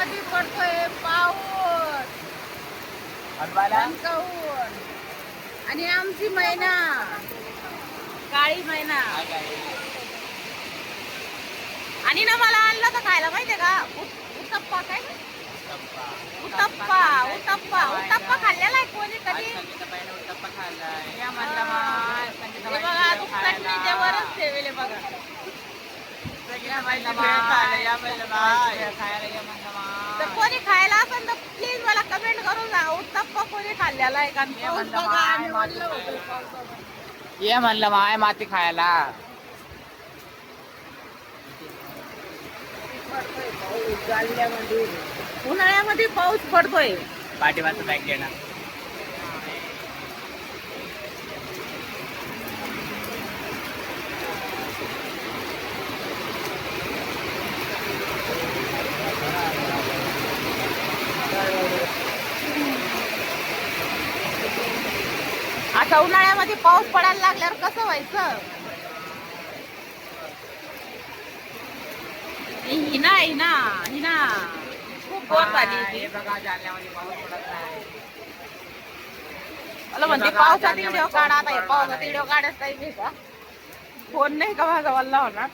उन्हाळ्यामध्ये पडतोय पाऊस दणकवून. आणि आमची मैना काळी मैना. आणि ना मला आणलं तर खायला माहितीये का उत्तप्पा. काय उत्तप्पा उत्तप्पा उत्तप्पा खाल्लेला आहे कोणी कधी? उत्तप्पा खाल्लाय. हे बघा चटणीच्या वरच ठेवले बघा. तर कोणी खायला असेल तर प्लीज मला कमेंट करून सांगा उत्तप्पा कोणी खाल्लेला आहे का? ये म्हणलं माय माती खायला. उन्हाळ्यामध्ये पाऊस पडतोय. पाठीमागचं बॅग घेणार. आता उन्हाळ्यामध्ये पाऊस पडायला लागल्यावर कसं व्हायचं? हिना हिना हिना खूप बोर झाली. बघा जालन्यामध्ये पाऊस पडत नाही. मला म्हणते पावसाचा व्हिडिओ काढा. आता पावसाचा व्हिडिओ काढायचा टाइम आहे का? फोन नाही का माझा वल्ला होणार.